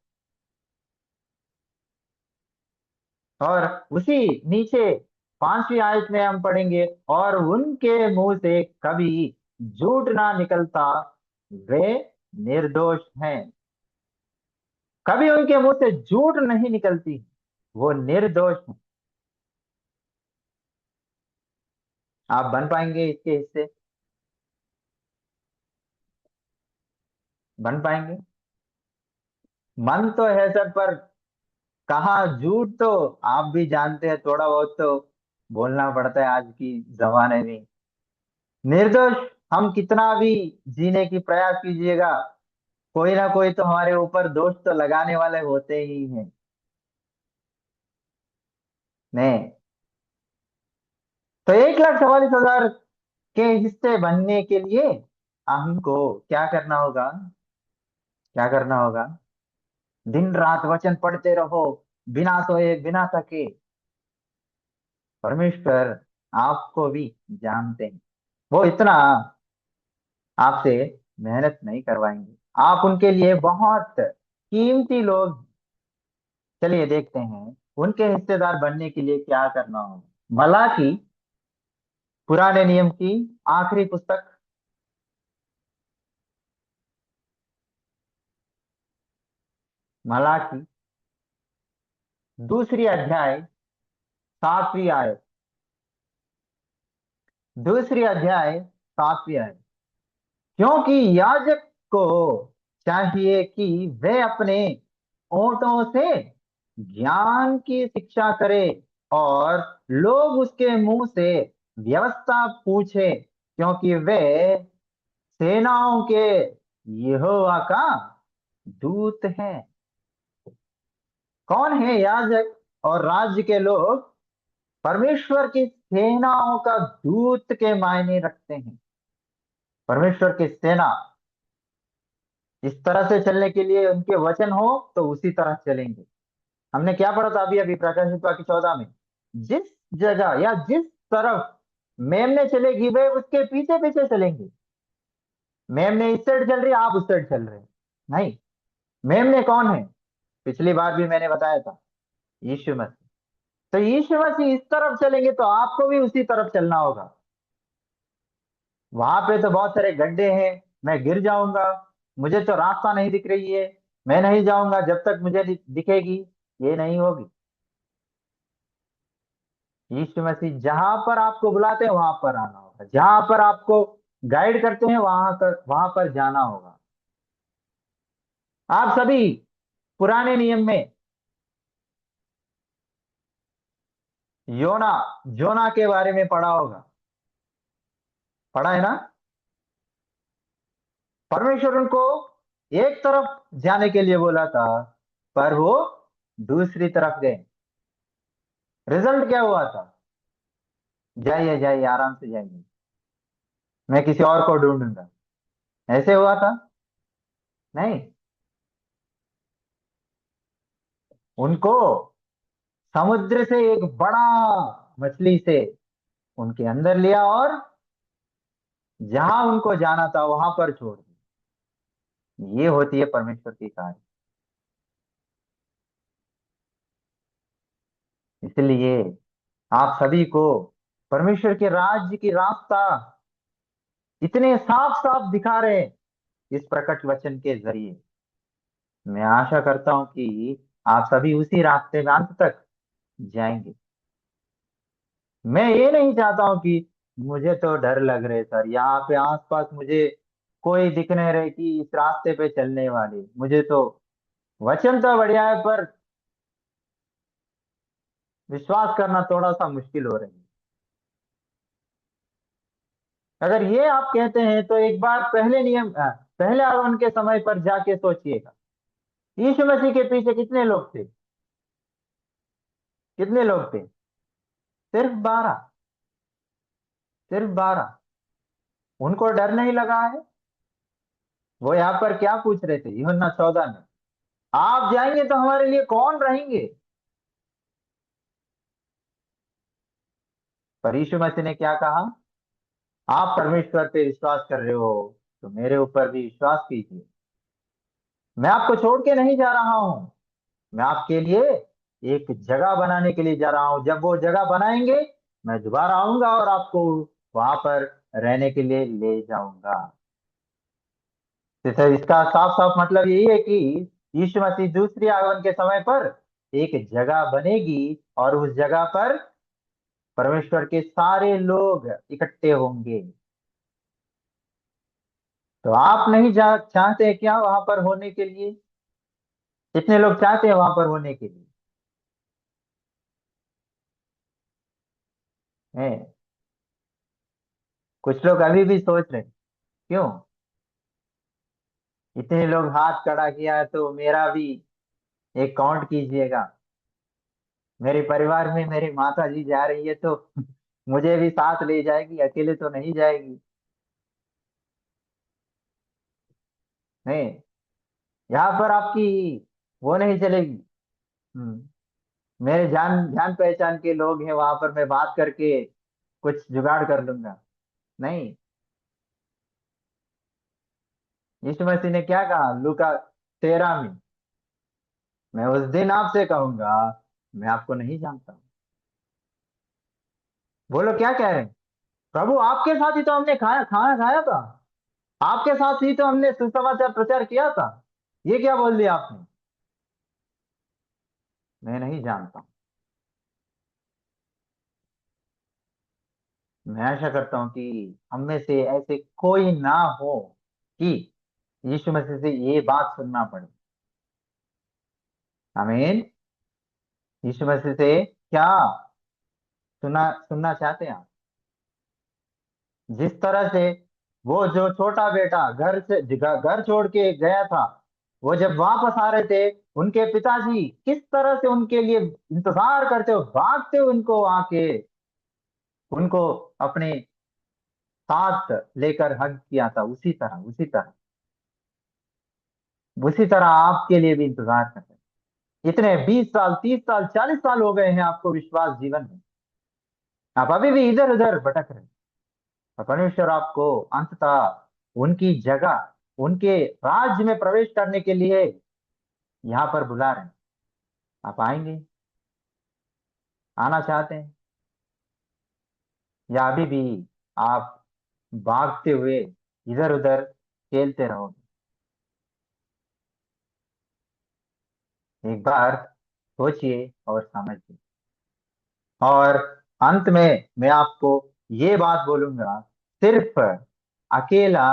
और उसी नीचे 5वीं आयत में हम पढ़ेंगे, और उनके मुंह से कभी झूठ ना निकलता, वे निर्दोष हैं। कभी उनके मुंह से झूठ नहीं निकलती, वो निर्दोष हैं। आप बन पाएंगे इसके हिस्से? बन पाएंगे? मन तो है सर, पर कहाँ झूठ, तो आप भी जानते हैं, थोड़ा बहुत तो बोलना पड़ता है आज की जमाने में। निर्दोष हम कितना भी जीने की प्रयास कीजिएगा, कोई ना कोई तो हमारे ऊपर दोष तो लगाने वाले होते ही हैं। नहीं, तो 1,44,000 के हिस्से बनने के लिए हमको क्या करना होगा? क्या करना होगा? दिन रात वचन पढ़ते रहो, बिना सोए बिना थके। परमेश्वर आपको भी जानते हैं, वो इतना आपसे मेहनत नहीं करवाएंगे। आप उनके लिए बहुत कीमती लोग। चलिए देखते हैं उनके हिस्सेदार बनने के लिए क्या करना होगा। मलाकी, पुराने नियम की आखिरी पुस्तक, मलाकी दूसरी अध्याय 7वीं आयत। दूसरी अध्याय 7वीं आयत। क्योंकि याजक को चाहिए कि वे अपने ओंठों से ज्ञान की शिक्षा करे, और लोग उसके मुंह से व्यवस्था पूछे, क्योंकि वे सेनाओं के यहोवा का दूत है। कौन है याजक और राज्य के लोग? परमेश्वर की सेनाओं का दूत के मायने रखते हैं। परमेश्वर की सेना, इस तरह से चलने के लिए उनके वचन हो तो उसी तरह चलेंगे। हमने क्या पढ़ा था अभी अभी प्रकाशित वाक्य 14 में? जिस जगह या जिस तरफ मेमने चलेगी, वे उसके पीछे पीछे चलेंगे। मेमने इस साइड चल रही है, आप उस साइड चल रहे हैं, नहीं। मेमने कौन है? पिछली बार भी मैंने बताया था, यीशु मसीह। तो यीशु मसीह इस तरफ चलेंगे तो आपको भी उसी तरफ चलना होगा। वहां पे तो बहुत सारे गड्ढे हैं, मैं गिर जाऊंगा, मुझे तो रास्ता नहीं दिख रही है, मैं नहीं जाऊंगा जब तक मुझे दिखेगी। ये नहीं होगी। यीशु मसीह जहां पर आपको बुलाते हैं वहां पर आना होगा, जहां पर आपको गाइड करते हैं वहां पर जाना होगा। आप सभी पुराने नियम में योना जोना के बारे में पढ़ा होगा, पढ़ा है ना? परमेश्वर उनको एक तरफ जाने के लिए बोला था, पर वो दूसरी तरफ गए। रिजल्ट क्या हुआ था? जाइए जाइए, आराम से जाइए, मैं किसी और को ढूंढूंगा। ऐसे हुआ था? नहीं। उनको समुद्र से एक बड़ा मछली से उनके अंदर लिया, और जहां उनको जाना था वहां पर छोड़ दिया। ये होती है परमेश्वर की कार्य। इसलिए आप सभी को परमेश्वर के राज्य की रास्ता इतने साफ साफ दिखा रहे हैं इस प्रकट वचन के जरिए। मैं आशा करता हूं कि आप सभी उसी रास्ते में अंत तक जाएंगे। मैं ये नहीं चाहता हूं कि मुझे तो डर लग रहे सर, यहाँ पे आसपास मुझे कोई दिख नहीं रहे कि इस रास्ते पे चलने वाले। मुझे तो वचन तो बढ़िया है, पर विश्वास करना थोड़ा सा मुश्किल हो रही है। अगर ये आप कहते हैं तो एक बार पहले आगमन के समय पर जाके सोचिएगा। यीशु मसीह के पीछे कितने लोग थे? कितने लोग थे? सिर्फ 12। सिर्फ 12। उनको डर नहीं लगा है? वो यहाँ पर क्या पूछ रहे थे यूहन्ना 14 में? आप जाएंगे तो हमारे लिए कौन रहेंगे? पर यीशु मसीह ने क्या कहा? आप परमेश्वर पे विश्वास कर रहे हो तो मेरे ऊपर भी विश्वास कीजिए। मैं आपको छोड़ के नहीं जा रहा हूं, मैं आपके लिए एक जगह बनाने के लिए जा रहा हूं। जब वो जगह बनाएंगे, मैं दोबारा आऊंगा और आपको वहां पर रहने के लिए ले जाऊंगा। तो इसका साफ साफ मतलब यही है कि यीशु मसीह दूसरी आगमन के समय पर एक जगह बनेगी और उस जगह पर परमेश्वर के सारे लोग इकट्ठे होंगे। तो आप नहीं चाहते क्या वहां पर होने के लिए? कितने लोग चाहते हैं वहां पर होने के लिए? हैं? कुछ लोग अभी भी सोच रहे हैं। क्यों? इतने लोग हाथ खड़ा किया तो मेरा भी एक काउंट कीजिएगा। मेरे परिवार में मेरी माता जी जा रही है तो मुझे भी साथ ले जाएगी, अकेले तो नहीं जाएगी। नहीं, यहाँ पर आपकी वो नहीं चलेगी। मेरे जान जान पहचान के लोग हैं, वहां पर मैं बात करके कुछ जुगाड़ कर लूंगा। नहीं, यीशु मसीह ने क्या कहा लूका 13 में? मैं उस दिन आपसे कहूंगा, मैं आपको नहीं जानता। बोलो क्या कह रहे हैं? प्रभु आपके साथ ही तो हमने खाना खाया था, आपके साथ ही तो हमने सुसमाचार प्रचार किया था। ये क्या बोल दिया आपने? मैं नहीं जानता। मैं आशा करता हूं कि हम में से ऐसे कोई ना हो कि यीशु मसीह से ये बात सुनना पड़े। आमीन। यीशु मसीह से क्या सुनना चाहते हैं आप? जिस तरह से वो जो छोटा बेटा घर छोड़ के गया था, वो जब वापस आ रहे थे, उनके पिताजी किस तरह से उनके लिए इंतजार करते हो, भागते हो उनको आके उनको अपने साथ लेकर हग किया था, उसी तरह आपके लिए भी इंतजार कर रहे हैं। इतने 20 साल, 30 साल, 40 साल हो गए हैं आपको विश्वास जीवन में, आप अभी भी इधर उधर भटक रहे हैं। और परमेश्वर आपको अंततः उनकी जगह, उनके राज्य में प्रवेश करने के लिए यहाँ पर बुला रहे हैं। आप आएंगे? आना चाहते हैं? या अभी भी आप भागते हुए इधर उधर खेलते रहोगे? एक बार सोचिए और समझिए। और अंत में मैं आपको ये बात बोलूंगा, सिर्फ अकेला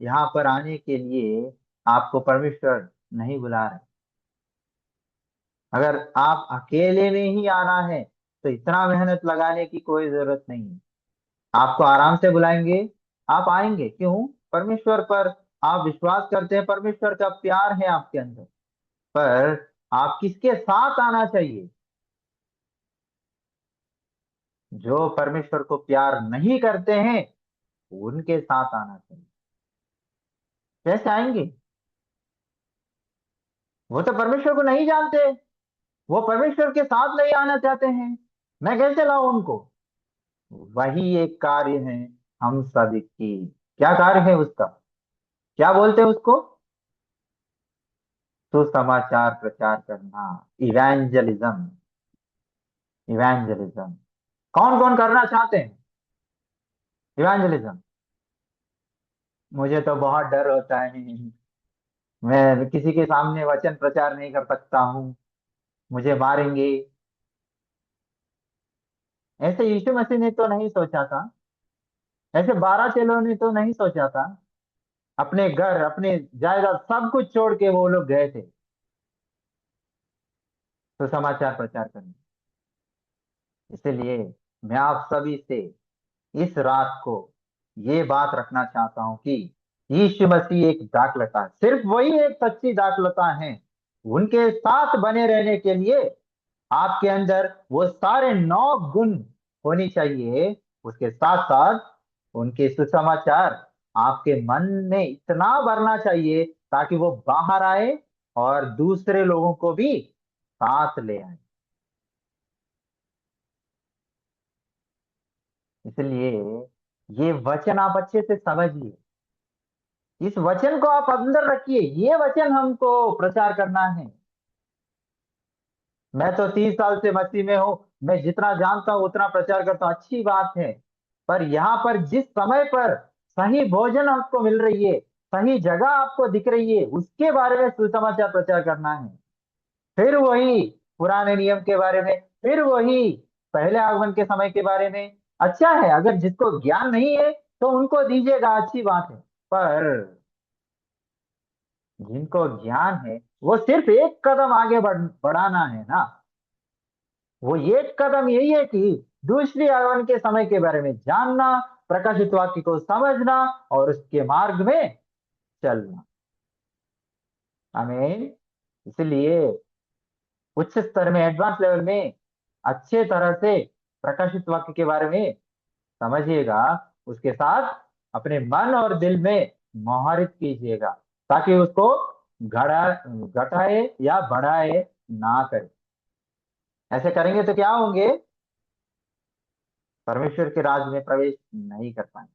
यहाँ पर आने के लिए आपको परमेश्वर नहीं बुला रहे। अगर आप अकेले में ही आना है तो इतना मेहनत लगाने की कोई जरूरत नहीं है। आपको आराम से बुलाएंगे, आप आएंगे। क्यों? परमेश्वर पर आप विश्वास करते हैं, परमेश्वर का प्यार है आपके अंदर। पर आप किसके साथ आना चाहिए? जो परमेश्वर को प्यार नहीं करते हैं उनके साथ आना चाहिए। कैसे आएंगे? वो तो परमेश्वर को नहीं जानते, वो परमेश्वर के साथ नहीं आना चाहते हैं। मैं कैसे लाऊं उनको? वही एक कार्य है हम सभी की। क्या कार्य है उसका? क्या बोलते हैं उसको? सुसमाचार प्रचार करना, इवेंजलिज्म। इवेंजलिज्म कौन कौन करना चाहते हैं? इवेंजलिज्म। मुझे तो बहुत डर होता है, मैं किसी के सामने वचन प्रचार नहीं कर सकता हूँ, मुझे मारेंगे। ऐसे यीशु मसीह ने तो नहीं सोचा था, ऐसे 12 चेलों ने तो नहीं सोचा था। अपने घर, अपने जायदाद सब कुछ छोड़ के वो लोग गए थे तो समाचार प्रचार करने। इसलिए मैं आप सभी से इस रात को ये बात रखना चाहता हूं कि यीशु मसीह एक दाखलता है, सिर्फ वही एक सच्ची दाखलता है। उनके साथ बने रहने के लिए आपके अंदर वो सारे 9 गुण होनी चाहिए। उसके साथ साथ उनके सुसमाचार आपके मन में इतना भरना चाहिए ताकि वो बाहर आए और दूसरे लोगों को भी साथ ले आए। इसलिए ये वचन आप अच्छे से समझिए, इस वचन को आप अंदर रखिए, ये वचन हमको प्रचार करना है। मैं तो 30 साल से मसीह में हूँ, मैं जितना जानता हूँ उतना प्रचार करता हूँ, अच्छी बात है। पर यहाँ पर जिस समय पर सही भोजन आपको मिल रही है, सही जगह आपको दिख रही है, उसके बारे में सुसमाचार प्रचार करना है। फिर वही पुराने नियम के बारे में, फिर वही पहले आगमन के समय के बारे में। अच्छा है, अगर जिसको ज्ञान नहीं है तो उनको दीजिएगा, अच्छी बात है। पर जिनको ज्ञान है वो सिर्फ एक कदम आगे बढ़ाना है ना। वो एक कदम यही है कि दूसरी आगमन के समय के बारे में जानना, प्रकाशित वाक्य को समझना और उसके मार्ग में चलना। आमीन। इसलिए उच्च स्तर में, एडवांस लेवल में अच्छे तरह से प्रकाशित वाक्य के बारे में समझिएगा, उसके साथ अपने मन और दिल में मोहरित कीजिएगा, ताकि उसको घटाए या बढ़ाए ना करे। ऐसे करेंगे तो क्या होंगे? परमेश्वर के राज में प्रवेश नहीं कर पाएंगे।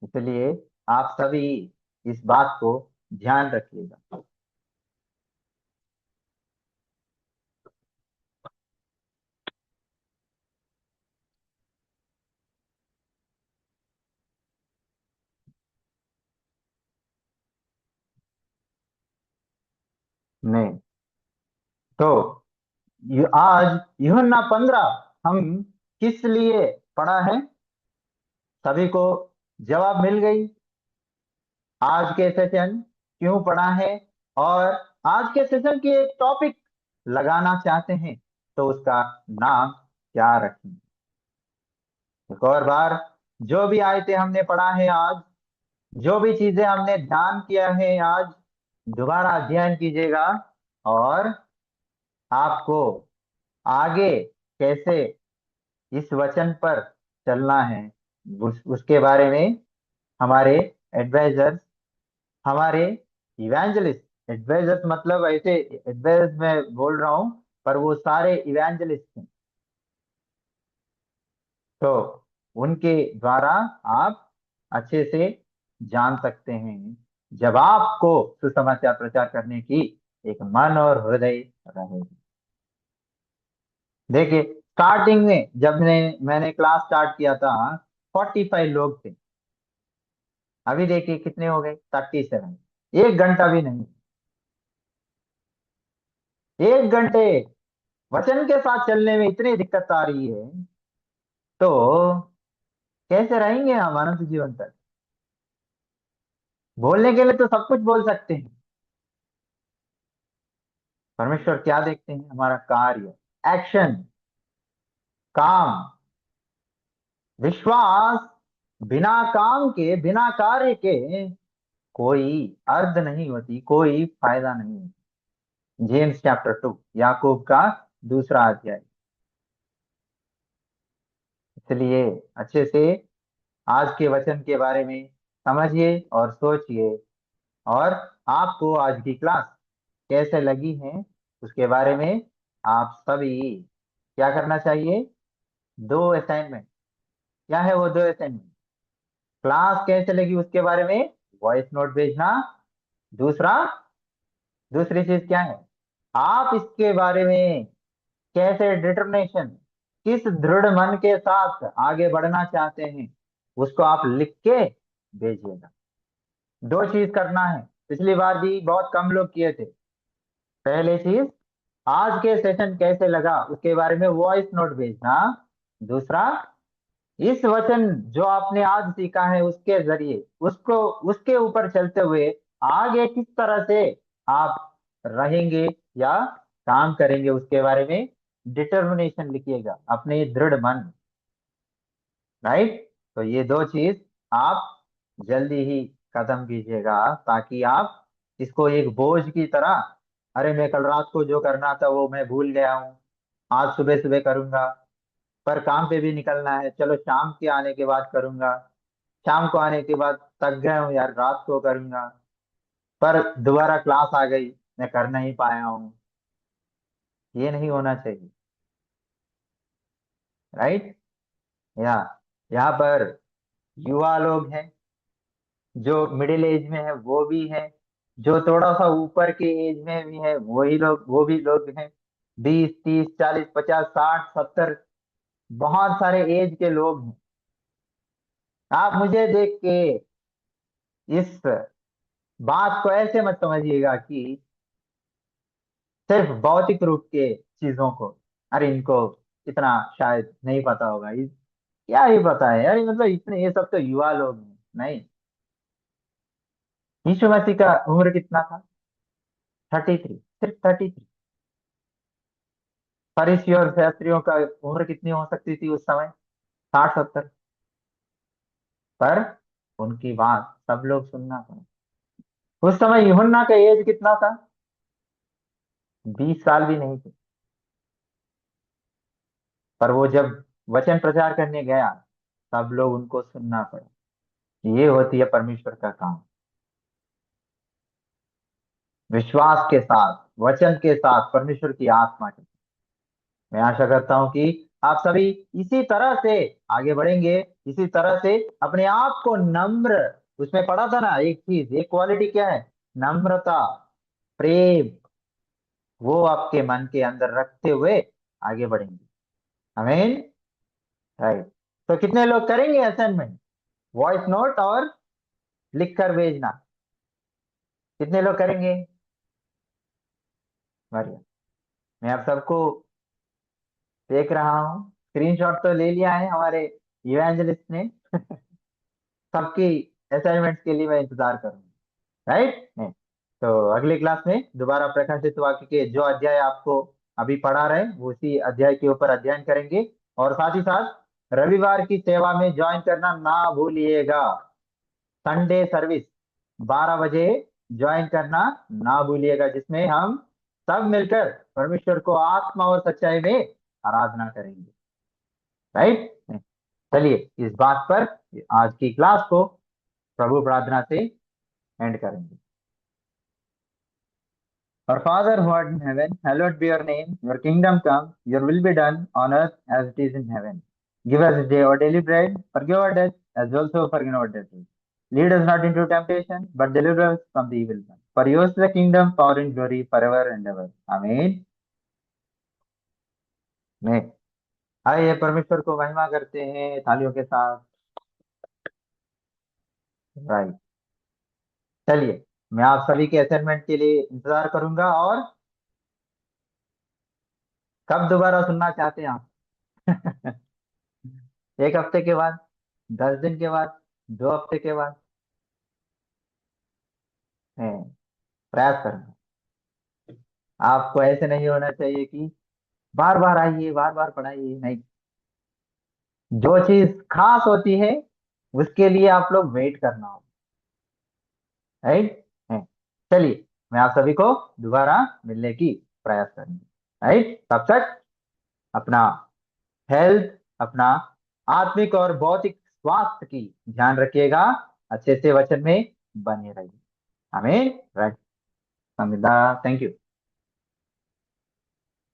इसलिए आप सभी इस बात को ध्यान रखिएगा। नहीं तो आज यूहन्ना 15 हम किस लिए पढ़ा है? सभी को जवाब मिल गई। आज के सेशन क्यों पढ़ा है, और आज के सेशन की एक टॉपिक लगाना चाहते हैं, तो उसका नाम क्या रखें? एक और बार, जो भी आयतें हमने पढ़ा है आज, जो भी चीजें हमने ध्यान किया है आज, दोबारा अध्ययन कीजिएगा, और आपको आगे कैसे इस वचन पर चलना है उसके बारे में हमारे एडवाइजर्स, हमारे इवेंजलिस्ट, एडवाइजर्स मतलब ऐसे एडवाइजर्स में बोल रहा हूं, पर वो सारे इवेंजलिस्ट हैं, तो उनके द्वारा आप अच्छे से जान सकते हैं, जब आपको सुसमाचार प्रचार करने की एक मन और हृदय रहे। देखिए, स्टार्टिंग में जब मैंने क्लास स्टार्ट किया था, 45 लोग थे। अभी देखिए कितने हो गए, 37। 1 घंटा भी नहीं, 1 घंटे वचन के साथ चलने में इतनी दिक्कत आ रही है, तो कैसे रहेंगे हम अनंत जीवन तक? बोलने के लिए तो सब कुछ बोल सकते हैं। परमेश्वर क्या देखते हैं? हमारा कार्य, एक्शन, काम। विश्वास बिना काम के, बिना कार्य के कोई अर्थ नहीं होती, कोई फायदा नहीं होता। जेम्स चैप्टर 2, याकूब का दूसरा अध्याय। इसलिए अच्छे से आज के वचन के बारे में समझिए और सोचिए, और आपको आज की क्लास कैसे लगी है उसके बारे में आप सभी क्या करना चाहिए? 2 असाइनमेंट। क्या है वो 2 असाइनमेंट? क्लास कैसे लगी उसके बारे में वॉइस नोट भेजना। दूसरा, दूसरी चीज क्या है? आप इसके बारे में कैसे डिटर्मिनेशन, किस दृढ़ मन के साथ आगे बढ़ना चाहते हैं, उसको आप लिख के भेजिएगा। 2 चीज करना है, पिछली बार भी बहुत कम लोग किए थे। पहले चीज, आज के सेशन कैसे लगा उसके बारे में वॉइस नोट भेजना। दूसरा, इस वचन जो आपने आज सीखा है उसके जरिए उसको, उसके ऊपर चलते हुए आगे किस तरह से आप रहेंगे या काम करेंगे उसके बारे में डिटर्मिनेशन लिखिएगा, अपने दृढ़ मन। राइट? तो ये 2 चीज आप जल्दी ही खत्म कीजिएगा, ताकि आप इसको एक बोझ की तरह, अरे मैं कल रात को जो करना था वो मैं भूल गया हूँ, आज सुबह सुबह करूंगा, पर काम पे भी निकलना है, चलो शाम के आने के बाद करूंगा, शाम को आने के बाद थक गया हूँ यार, रात को करूंगा, पर दोबारा क्लास आ गई, मैं कर नहीं पाया हूँ। ये नहीं होना चाहिए। राइट। या यहाँ पर युवा लोग हैं, जो मिडिल एज में है वो भी है, जो थोड़ा सा ऊपर के एज में भी है वही लोग, वो भी लोग हैं। 20, 30, 40, 50, 60, 70, बहुत सारे एज के लोग हैं। आप मुझे देख के इस बात को ऐसे मत समझिएगा कि सिर्फ भौतिक रूप के चीजों को, अरे इनको इतना शायद नहीं पता होगा, क्या ही पता है, अरे मतलब इतने ये सब तो युवा लोग हैं। नहीं, यीशु मसीह का उम्र कितना था? 33, सिर्फ 33। फरीसियों और शास्त्रियों का उम्र कितनी हो सकती थी उस समय? 60, 70। पर उनकी बात सब लोग सुनना पड़ा। उस समय यूहन्ना का एज कितना था? 20 साल भी नहीं थे। पर वो जब वचन प्रचार करने गया, सब लोग उनको सुनना पड़ा। ये होती है परमेश्वर का काम। विश्वास के साथ, वचन के साथ, परमेश्वर की आत्मा के। मैं आशा करता हूं कि आप सभी इसी तरह से आगे बढ़ेंगे, इसी तरह से अपने आप को नम्र, उसमें पढ़ा था ना एक चीज, एक क्वालिटी क्या है? नम्रता, प्रेम, वो आपके मन के अंदर रखते हुए आगे बढ़ेंगे। आमीन। राइट। तो कितने लोग करेंगे असाइनमेंट, वॉइस नोट और लिख कर भेजना? कितने लोग करेंगे? बढ़िया। मैं आप सबको देख रहा हूँ, स्क्रीनशॉट तो ले लिया है हमारे इवेंजलिस्ट ने। सबकी असाइनमेंट्स के लिए मैं इंतजार करूंगा, राइट। नहीं तो अगली क्लास में दोबारा प्रकाशित वाक्य के जो अध्याय आपको अभी पढ़ा रहे हैं, वो उसी अध्याय के ऊपर अध्ययन करेंगे। और साथ ही साथ रविवार की सेवा में ज्वाइन करना ना भूलिएगा। संडे सर्विस 12 बजे ज्वाइन करना ना भूलिएगा, जिसमें हम सब मिलकर परमेश्वर को आत्मा और सच्चाई में आराधना करेंगे, राइट। चलिए इस बात पर आज की क्लास को प्रभु प्रार्थना से एंड करेंगे। Our Father who art in heaven, hallowed be your name. Your kingdom come, your will be done on earth as it is in heaven. Give us this day our daily bread. Forgive our debts as we also forgive our debtors. Lead us not into temptation, but deliver us from the evil one. For yours is the kingdom, power, and glory forever and ever. Amen. मैं आइए परमेश्वर को महिमा करते हैं थालियों के साथ। Right. चलिए मैं आप सभी के असाइनमेंट के लिए इंतजार करूंगा। और कब दोबारा सुनना चाहते हैं आप? 1 हफ्ते के बाद, 10 दिन के बाद, 2 हफ्ते के बाद? है, प्रयास करना। आपको ऐसे नहीं होना चाहिए कि बार बार आइए, बार बार पढ़ाइए, नहीं। जो चीज खास होती है उसके लिए आप लोग वेट करना हो, राइट है। चलिए मैं आप सभी को दोबारा मिलने की प्रयास करेंगे, राइट। तब तक अपना हेल्थ, अपना आत्मिक और भौतिक स्वास्थ्य की ध्यान रखिएगा। अच्छे से वचन में बने रहिए। हमें राइट। Thank you.